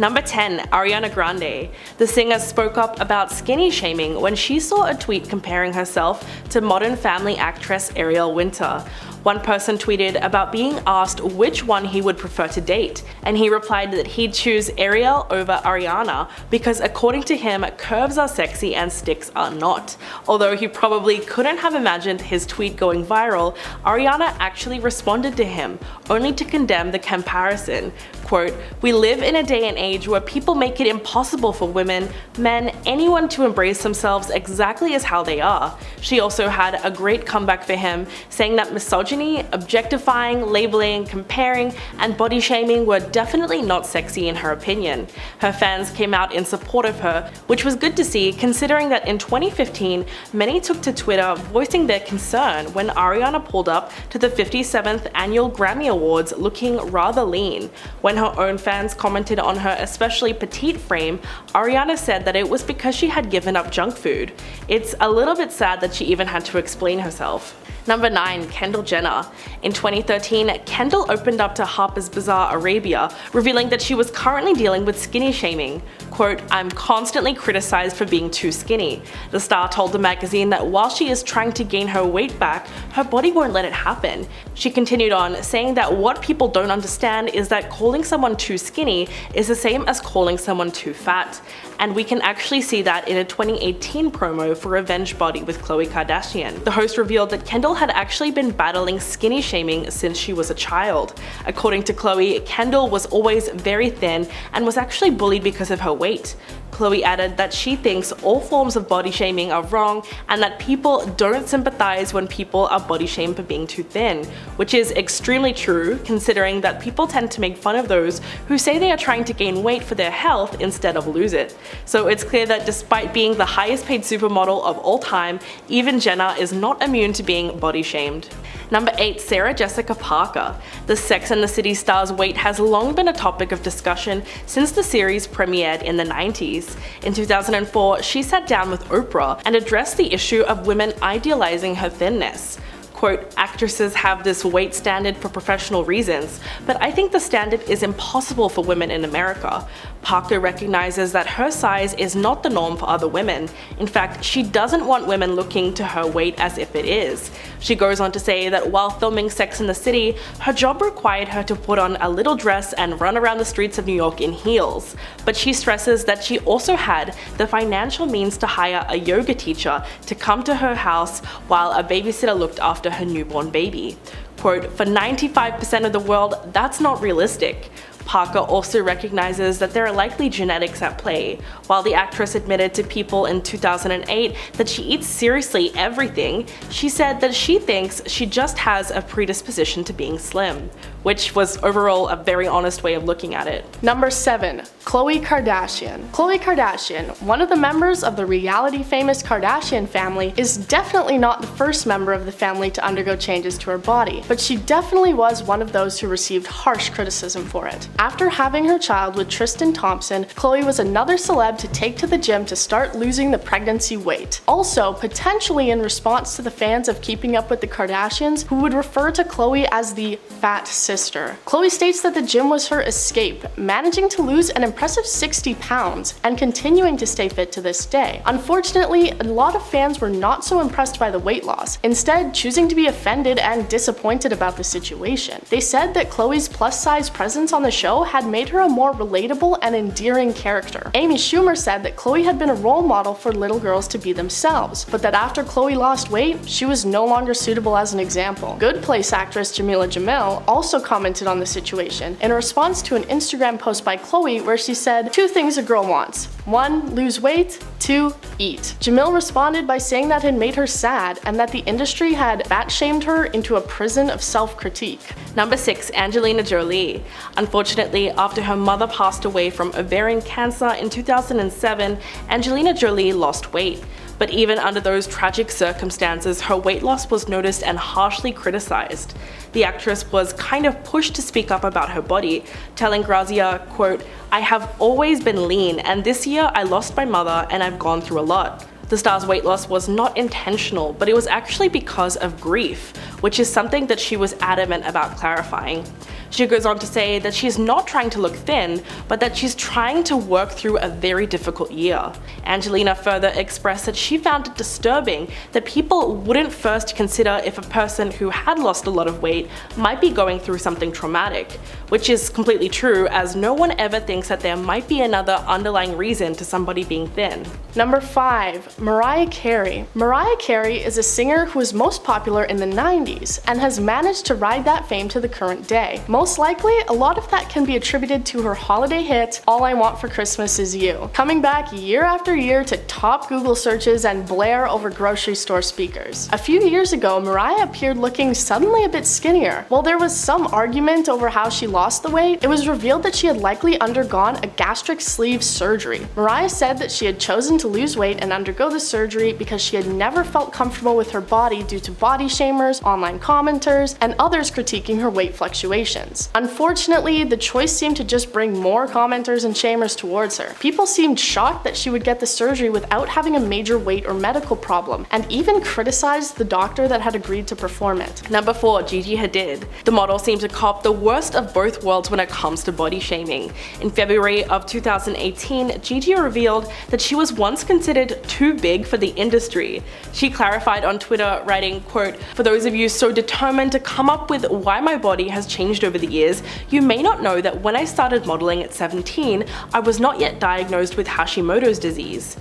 Number 10. Ariana Grande. The singer spoke up about skinny shaming when she saw a tweet comparing herself to Modern Family actress Ariel Winter. One person tweeted about being asked which one he would prefer to date, and he replied that he'd choose Ariel over Ariana because according to him, curves are sexy and sticks are not. Although he probably couldn't have imagined his tweet going viral, Ariana actually responded to him, only to condemn the comparison. Quote, "We live in a day and age where people make it impossible for women, men, anyone to embrace themselves exactly as how they are." She also had a great comeback for him, saying that misogyny, objectifying, labeling, comparing, and body shaming were definitely not sexy in her opinion. Her fans came out in support of her, which was good to see considering that in 2015, many took to Twitter voicing their concern when Ariana pulled up to the 57th annual Grammy Awards looking rather lean. When her own fans commented on her especially petite frame, Ariana said that it was because she had given up junk food. It's a little bit sad that she even had to explain herself. Number 9. Kendall Jenner. In 2013, Kendall opened up to Harper's Bazaar Arabia, revealing that she was currently dealing with skinny shaming. Quote, "I'm constantly criticized for being too skinny." The star told the magazine that while she is trying to gain her weight back, her body won't let it happen. She continued on, saying that what people don't understand is that calling someone too skinny is the same as calling someone too fat. And we can actually see that in a 2018 promo for Revenge Body with Khloe Kardashian. The host revealed that Kendall had actually been battling skinny shaming since she was a child. According to Khloe, Kendall was always very thin and was actually bullied because of her weight. Khloe added that she thinks all forms of body shaming are wrong and that people don't sympathize when people are body shamed for being too thin, which is extremely true considering that people tend to make fun of those who say they are trying to gain weight for their health instead of lose it. So it's clear that despite being the highest paid supermodel of all time, even Jenner is not immune to being body shamed. Number 8. Sarah Jessica Parker. The Sex and the City star's weight has long been a topic of discussion since the series premiered in the 90s. In 2004, she sat down with Oprah and addressed the issue of women idealizing her thinness. Quote, "Actresses have this weight standard for professional reasons, but I think the standard is impossible for women in America. Parker recognizes that her size is not the norm for other women. In fact, she doesn't want women looking to her weight as if it is." She goes on to say that while filming Sex and the City, her job required her to put on a little dress and run around the streets of New York in heels. But she stresses that she also had the financial means to hire a yoga teacher to come to her house while a babysitter looked after her newborn baby. Quote, "For 95% of the world, that's not realistic." Parker also recognizes that there are likely genetics at play. While the actress admitted to People in 2008 that she eats seriously everything, she said that she thinks she just has a predisposition to being slim, which was overall a very honest way of looking at it. Number 7. Khloe Kardashian. Khloe Kardashian, one of the members of the reality famous Kardashian family, is definitely not the first member of the family to undergo changes to her body, but she definitely was one of those who received harsh criticism for it. After having her child with Tristan Thompson, Khloe was another celeb to take to the gym to start losing the pregnancy weight. Also, potentially in response to the fans of Keeping Up with the Kardashians, who would refer to Khloe as the fat sister. Khloe states that the gym was her escape, managing to lose an impressive 60 pounds and continuing to stay fit to this day. Unfortunately, a lot of fans were not so impressed by the weight loss, instead choosing to be offended and disappointed about the situation. They said that Khloe's plus-size presence on the show had made her a more relatable and endearing character. Amy Schumer said that Khloe had been a role model for little girls to be themselves, but that after Khloe lost weight, she was no longer suitable as an example. Good Place actress Jamila Jamil also commented on the situation in response to an Instagram post by Khloe where she said, "2 things a girl wants. 1. Lose weight. 2. Eat." Jamil responded by saying that it made her sad and that the industry had fat-shamed her into a prison of self-critique. Number 6. Angelina Jolie. Unfortunately, after her mother passed away from ovarian cancer in 2007, Angelina Jolie lost weight. But even under those tragic circumstances, her weight loss was noticed and harshly criticized. The actress was kind of pushed to speak up about her body, telling Grazia, quote, "I have always been lean, and this year I lost my mother and I've gone through a lot." The star's weight loss was not intentional, but it was actually because of grief, which is something that she was adamant about clarifying. She goes on to say that she's not trying to look thin, but that she's trying to work through a very difficult year. Angelina further expressed that she found it disturbing that people wouldn't first consider if a person who had lost a lot of weight might be going through something traumatic, which is completely true, as no one ever thinks that there might be another underlying reason to somebody being thin. Number 5. Mariah Carey. Mariah Carey is a singer who was most popular in the 90s and has managed to ride that fame to the current day. Most likely, a lot of that can be attributed to her holiday hit, All I Want for Christmas Is You, coming back year after year to top Google searches and blare over grocery store speakers. A few years ago, Mariah appeared looking suddenly a bit skinnier. While there was some argument over how she lost the weight, it was revealed that she had likely undergone a gastric sleeve surgery. Mariah said that she had chosen to lose weight and undergo the surgery because she had never felt comfortable with her body due to body shamers, online commenters, and others critiquing her weight fluctuations. Unfortunately, the choice seemed to just bring more commenters and shamers towards her. People seemed shocked that she would get the surgery without having a major weight or medical problem, and even criticized the doctor that had agreed to perform it. Number 4. Gigi Hadid. The model seemed to cop the worst of both worlds when it comes to body shaming. In February of 2018, Gigi revealed that she was once considered too big for the industry. She clarified on Twitter, writing, quote, "For those of you so determined to come up with why my body has changed over the years, you may not know that when I started modeling at 17, I was not yet diagnosed with Hashimoto's disease."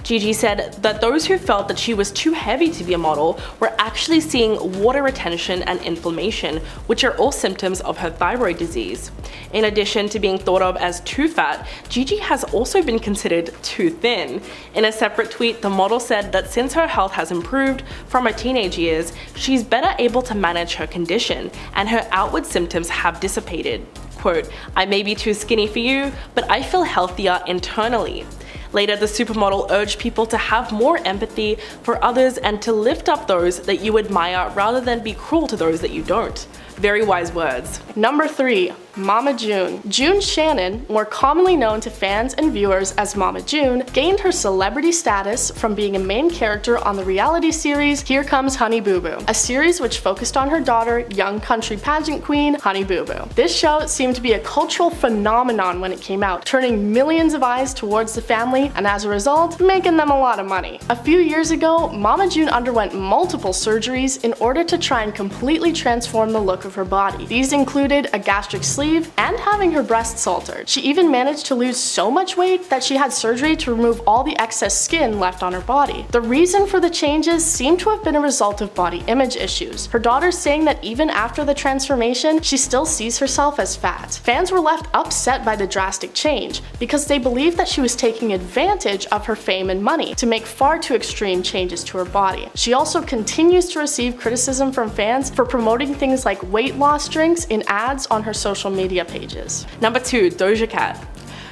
Gigi said that those who felt that she was too heavy to be a model were actually seeing water retention and inflammation, which are all symptoms of her thyroid disease. In addition to being thought of as too fat, Gigi has also been considered too thin. In a separate tweet, the model said that since her health has improved from her teenage years, she's better able to manage her condition, and her outward symptoms have dissipated. Quote, "I may be too skinny for you, but I feel healthier internally." Later, the supermodel urged people to have more empathy for others and to lift up those that you admire rather than be cruel to those that you don't. Very wise words. Number 3. Mama June. June Shannon, more commonly known to fans and viewers as Mama June, gained her celebrity status from being a main character on the reality series Here Comes Honey Boo Boo, a series which focused on her daughter, young country pageant queen Honey Boo Boo. This show seemed to be a cultural phenomenon when it came out, turning millions of eyes towards the family and as a result, making them a lot of money. A few years ago, Mama June underwent multiple surgeries in order to try and completely transform the look of her body. These included a gastric sleeve and having her breasts altered. She even managed to lose so much weight that she had surgery to remove all the excess skin left on her body. The reason for the changes seemed to have been a result of body image issues. Her daughter's saying that even after the transformation, she still sees herself as fat. Fans were left upset by the drastic change because they believed that she was taking advantage of her fame and money to make far too extreme changes to her body. She also continues to receive criticism from fans for promoting things like weight loss drinks in ads on her social media pages. Number 2. Doja Cat.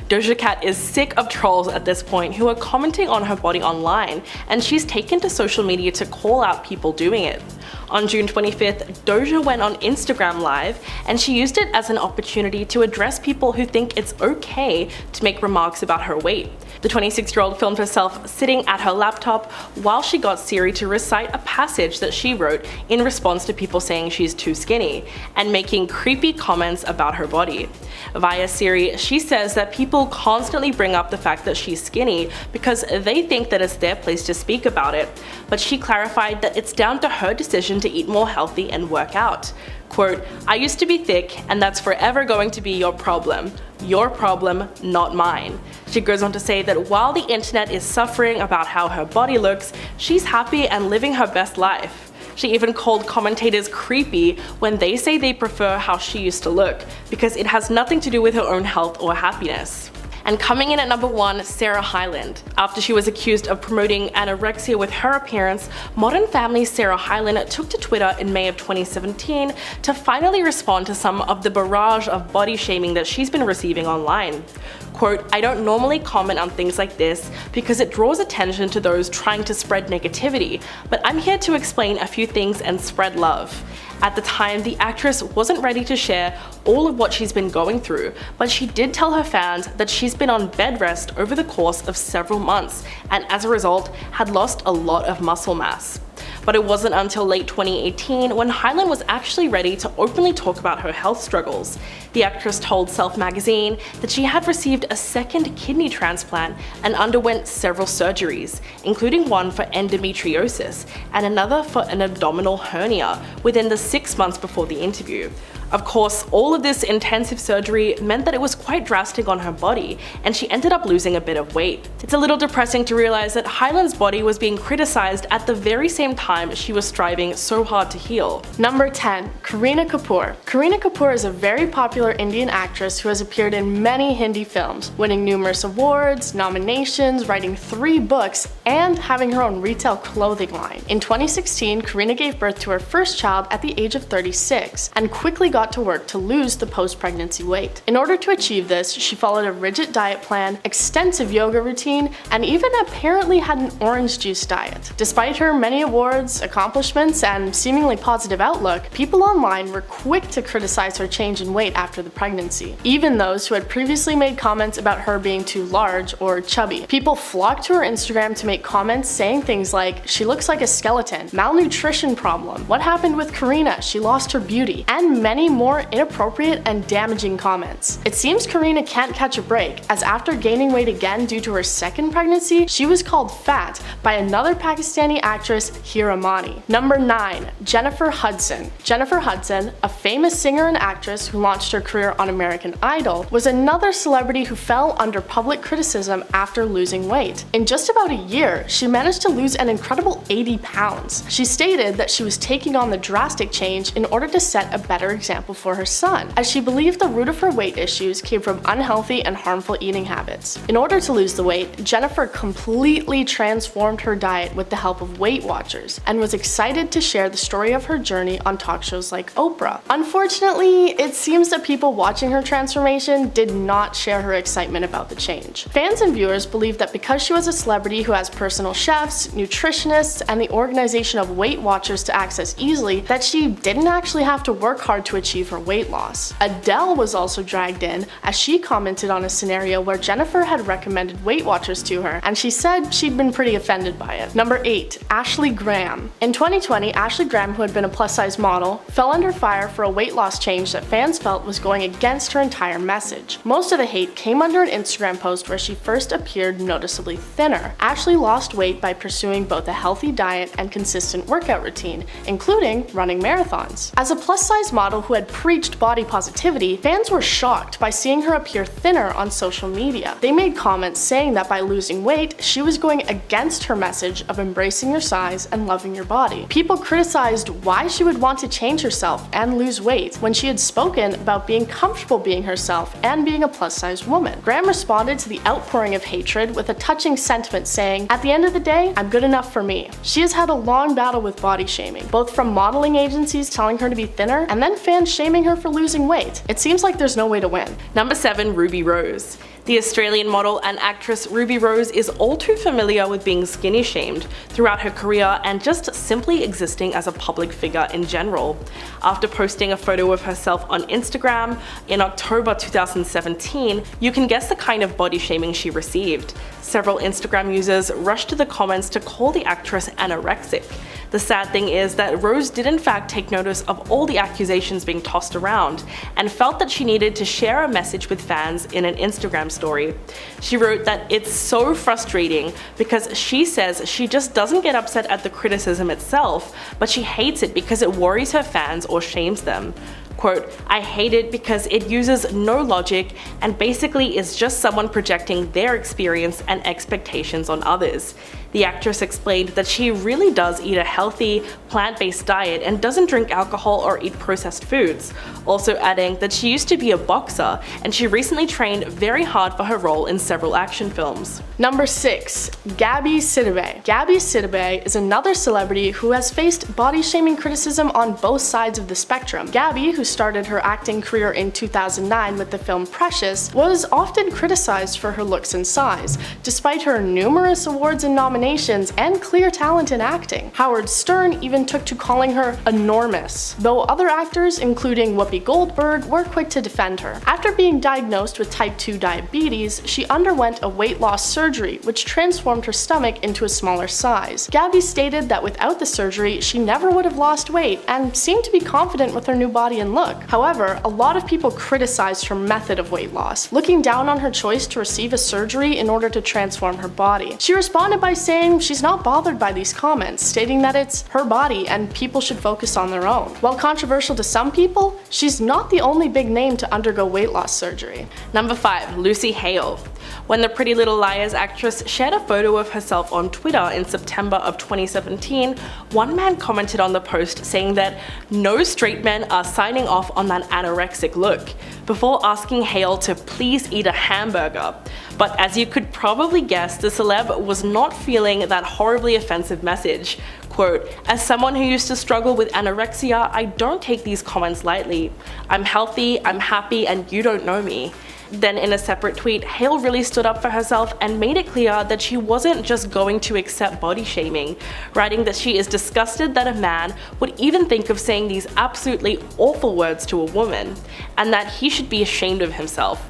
Doja Cat is sick of trolls at this point who are commenting on her body online, and she's taken to social media to call out people doing it. On June 25th, Doja went on Instagram Live, and she used it as an opportunity to address people who think it's okay to make remarks about her weight. The 26-year-old filmed herself sitting at her laptop while she got Siri to recite a passage that she wrote in response to people saying she's too skinny, and making creepy comments about her body. Via Siri, she says that people constantly bring up the fact that she's skinny because they think that it's their place to speak about it, but she clarified that it's down to her decision to eat more healthy and work out. Quote, "I used to be thick, and that's forever going to be your problem. Your problem, not mine." She goes on to say that while the internet is suffering about how her body looks, she's happy and living her best life. She even called commentators creepy when they say they prefer how she used to look, because it has nothing to do with her own health or happiness. And coming in at number 1, Sarah Hyland. After she was accused of promoting anorexia with her appearance, Modern Family's Sarah Hyland took to Twitter in May of 2017 to finally respond to some of the barrage of body shaming that she's been receiving online. Quote, "I don't normally comment on things like this because it draws attention to those trying to spread negativity, but I'm here to explain a few things and spread love." At the time, the actress wasn't ready to share all of what she's been going through, but she did tell her fans that she's been on bed rest over the course of several months, and as a result, had lost a lot of muscle mass. But it wasn't until late 2018 when Hyland was actually ready to openly talk about her health struggles. The actress told Self magazine that she had received a second kidney transplant and underwent several surgeries, including one for endometriosis and another for an abdominal hernia within the 6 months before the interview. Of course, all of this intensive surgery meant that it was quite drastic on her body, and she ended up losing a bit of weight. It's a little depressing to realize that Hyland's body was being criticized at the very same time she was striving so hard to heal. Number 10. Kareena Kapoor. Kareena Kapoor is a very popular Indian actress who has appeared in many Hindi films, winning numerous awards, nominations, writing 3 books, and having her own retail clothing line. In 2016, Kareena gave birth to her first child at the age of 36, and quickly got to work to lose the post-pregnancy weight. In order to achieve this, she followed a rigid diet plan, extensive yoga routine, and even apparently had an orange juice diet. Despite her many awards, accomplishments, and seemingly positive outlook, people online were quick to criticize her change in weight after the pregnancy, even those who had previously made comments about her being too large or chubby. People flocked to her Instagram to make comments saying things like, "She looks like a skeleton," "Malnutrition problem," "What happened with Kareena? She lost her beauty," and many more inappropriate and damaging comments. It seems Kareena can't catch a break, as after gaining weight again due to her second pregnancy, she was called fat by another Pakistani actress, Hira Mani. Number 9. Jennifer Hudson. Jennifer Hudson, a famous singer and actress who launched her career on American Idol, was another celebrity who fell under public criticism after losing weight. In just about a year, she managed to lose an incredible 80 pounds. She stated that she was taking on the drastic change in order to set a better example for her son, as she believed the root of her weight issues came from unhealthy and harmful eating habits. In order to lose the weight, Jennifer completely transformed her diet with the help of Weight Watchers, and was excited to share the story of her journey on talk shows like Oprah. Unfortunately, it seems that people watching her transformation did not share her excitement about the change. Fans and viewers believe that because she was a celebrity who has personal chefs, nutritionists, and the organization of Weight Watchers to access easily, that she didn't actually have to work hard to achieve her weight loss. Adele was also dragged in, as she commented on a scenario where Jennifer had recommended Weight Watchers to her, and she said she'd been pretty offended by it. Number 8. Ashley Graham. In 2020, Ashley Graham, who had been a plus-size model, fell under fire for a weight loss change that fans felt was going against her entire message. Most of the hate came under an Instagram post where she first appeared noticeably thinner. Ashley lost weight by pursuing both a healthy diet and consistent workout routine, including running marathons. As a plus-size model who had preached body positivity, fans were shocked by seeing her appear thinner on social media. They made comments saying that by losing weight, she was going against her message of embracing your size and loving your body. People criticized why she would want to change herself and lose weight when she had spoken about being comfortable being herself and being a plus-size woman. Graham responded to the outpouring of hatred with a touching sentiment saying, "At the end of the day, I'm good enough for me." She has had a long battle with body shaming, both from modeling agencies telling her to be thinner and then fans shaming her for losing weight. It seems like there's no way to win. Number 7. Ruby Rose. The Australian model and actress Ruby Rose is all too familiar with being skinny shamed throughout her career and just simply existing as a public figure in general. After posting a photo of herself on Instagram in October 2017, you can guess the kind of body shaming she received. Several Instagram users rushed to the comments to call the actress anorexic. The sad thing is that Rose did in fact take notice of all the accusations being tossed around and felt that she needed to share a message with fans in an Instagram story. She wrote that it's so frustrating because she says she just doesn't get upset at the criticism itself, but she hates it because it worries her fans or shames them. Quote, "I hate it because it uses no logic and basically is just someone projecting their experience and expectations on others." The actress explained that she really does eat a healthy, plant-based diet and doesn't drink alcohol or eat processed foods, also adding that she used to be a boxer and she recently trained very hard for her role in several action films. Number 6. Gabby Sidibe. Gabby Sidibe is another celebrity who has faced body shaming criticism on both sides of the spectrum. Gabby, who started her acting career in 2009 with the film Precious, was often criticized for her looks and size, despite her numerous awards and nominations and clear talent in acting. Howard Stern even took to calling her enormous, though other actors, including Whoopi Goldberg, were quick to defend her. After being diagnosed with type 2 diabetes, she underwent a weight loss surgery, which transformed her stomach into a smaller size. Gabby stated that without the surgery, she never would have lost weight and seemed to be confident with her new body and look. However, a lot of people criticized her method of weight loss, looking down on her choice to receive a surgery in order to transform her body. She responded by saying she's not bothered by these comments, stating that it's her body and people should focus on their own. While controversial to some people, she's not the only big name to undergo weight loss surgery. Number 5. Lucy Hale. When the Pretty Little Liars actress shared a photo of herself on Twitter in September of 2017, one man commented on the post saying that no straight men are signing off on that anorexic look, before asking Hale to please eat a hamburger. But as you could probably guess, the celeb was not feeling that horribly offensive message. Quote, "As someone who used to struggle with anorexia, I don't take these comments lightly. I'm healthy, I'm happy, and you don't know me." Then in a separate tweet, Hale really stood up for herself and made it clear that she wasn't just going to accept body shaming, writing that she is disgusted that a man would even think of saying these absolutely awful words to a woman, and that he should be ashamed of himself.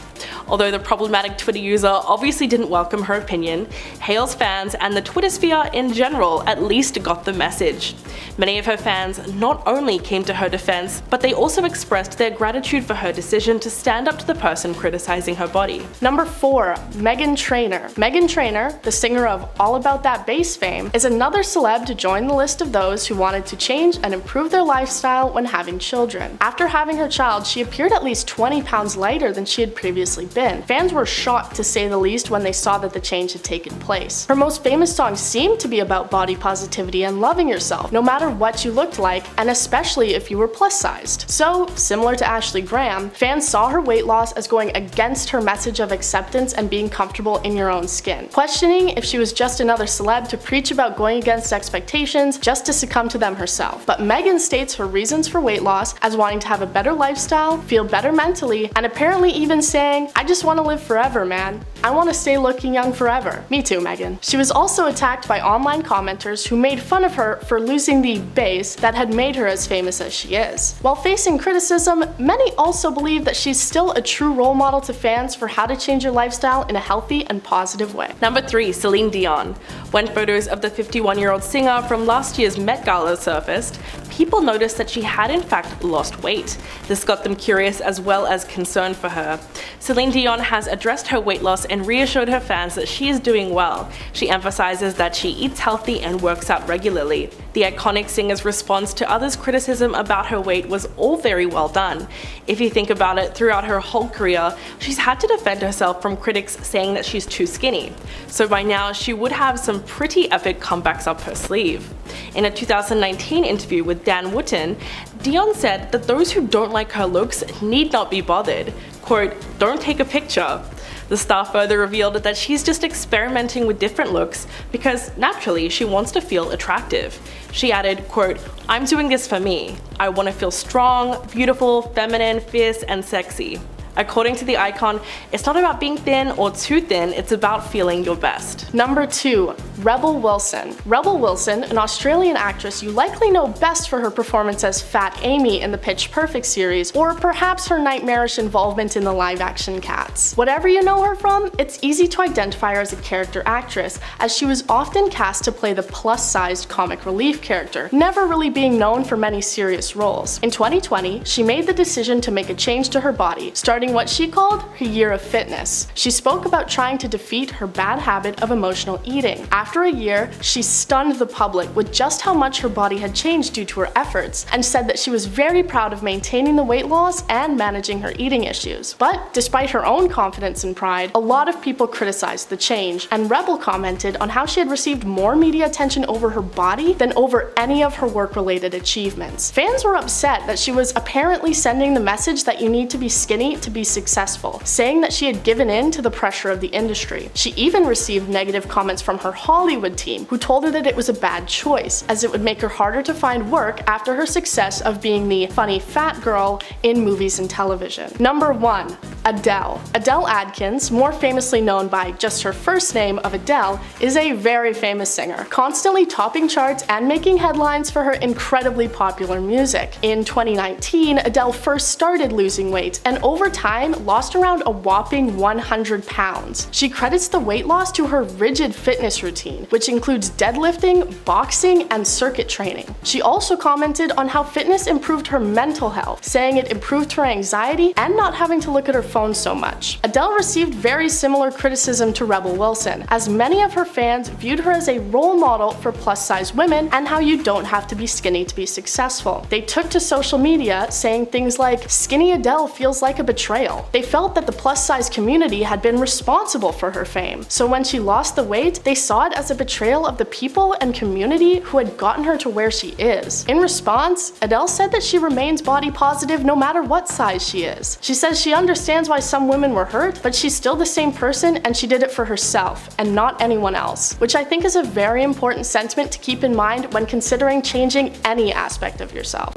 Although the problematic Twitter user obviously didn't welcome her opinion, Hale's fans and the Twitter sphere in general at least got the message. Many of her fans not only came to her defense, but they also expressed their gratitude for her decision to stand up to the person criticizing her body. Number 4. Meghan Trainor. Meghan Trainor, the singer of All About That Bass fame, is another celeb to join the list of those who wanted to change and improve their lifestyle when having children. After having her child, she appeared at least 20 pounds lighter than she had previously been. Fans were shocked to say the least when they saw that the change had taken place. Her most famous songs seemed to be about body positivity and loving yourself, no matter what you looked like, and especially if you were plus sized. So, similar to Ashley Graham, fans saw her weight loss as going against her message of acceptance and being comfortable in your own skin, questioning if she was just another celeb to preach about going against expectations just to succumb to them herself. But Meghan states her reasons for weight loss as wanting to have a better lifestyle, feel better mentally, and apparently even saying, "I just want to live forever, man. I want to stay looking young forever." Me too, Meghan. She was also attacked by online commenters who made fun of her for losing the bass that had made her as famous as she is. While facing criticism, many also believe that she's still a true role model to fans for how to change your lifestyle in a healthy and positive way. Number 3. Celine Dion. When photos of the 51-year-old singer from last year's Met Gala surfaced, people noticed that she had in fact lost weight. This got them curious as well as concerned for her. Celine Dion has addressed her weight loss and reassured her fans that she is doing well. She emphasizes that she eats healthy and works out regularly. The iconic singer's response to others' criticism about her weight was all very well done. If you think about it, throughout her whole career, she's had to defend herself from critics saying that she's too skinny. So by now, she would have some pretty epic comebacks up her sleeve. In a 2019 interview with Dan Wootton, Dion said that those who don't like her looks need not be bothered. Quote, "Don't take a picture." The star further revealed that she's just experimenting with different looks because naturally she wants to feel attractive. She added, quote, "I'm doing this for me. I want to feel strong, beautiful, feminine, fierce, and sexy." According to the icon, it's not about being thin or too thin, it's about feeling your best. Number 2. Rebel Wilson. Rebel Wilson, an Australian actress you likely know best for her performance as Fat Amy in the Pitch Perfect series, or perhaps her nightmarish involvement in the live-action Cats. Whatever you know her from, it's easy to identify her as a character actress, as she was often cast to play the plus-sized comic relief character, never really being known for many serious roles. In 2020, she made the decision to make a change to her body, starting what she called her year of fitness. She spoke about trying to defeat her bad habit of emotional eating. After a year, she stunned the public with just how much her body had changed due to her efforts, and said that she was very proud of maintaining the weight loss and managing her eating issues. But despite her own confidence and pride, a lot of people criticized the change, and Rebel commented on how she had received more media attention over her body than over any of her work-related achievements. Fans were upset that she was apparently sending the message that you need to be skinny to be successful, saying that she had given in to the pressure of the industry. She even received negative comments from her Hollywood team, who told her that it was a bad choice, as it would make her harder to find work after her success of being the funny fat girl in movies and television. Number 1. Adele. Adele Adkins, more famously known by just her first name of Adele, is a very famous singer, constantly topping charts and making headlines for her incredibly popular music. In 2019, Adele first started losing weight and over time lost around a whopping 100 pounds. She credits the weight loss to her rigid fitness routine, which includes deadlifting, boxing, and circuit training. She also commented on how fitness improved her mental health, saying it improved her anxiety and not having to look at her phone so much. Adele received very similar criticism to Rebel Wilson, as many of her fans viewed her as a role model for plus-size women and how you don't have to be skinny to be successful. They took to social media saying things like, "Skinny Adele feels like a betrayal." They felt that the plus-size community had been responsible for her fame, so when she lost the weight, they saw it as a betrayal of the people and community who had gotten her to where she is. In response, Adele said that she remains body positive no matter what size she is. She says she understands why some women were hurt, but she's still the same person and she did it for herself and not anyone else, which I think is a very important sentiment to keep in mind when considering changing any aspect of yourself.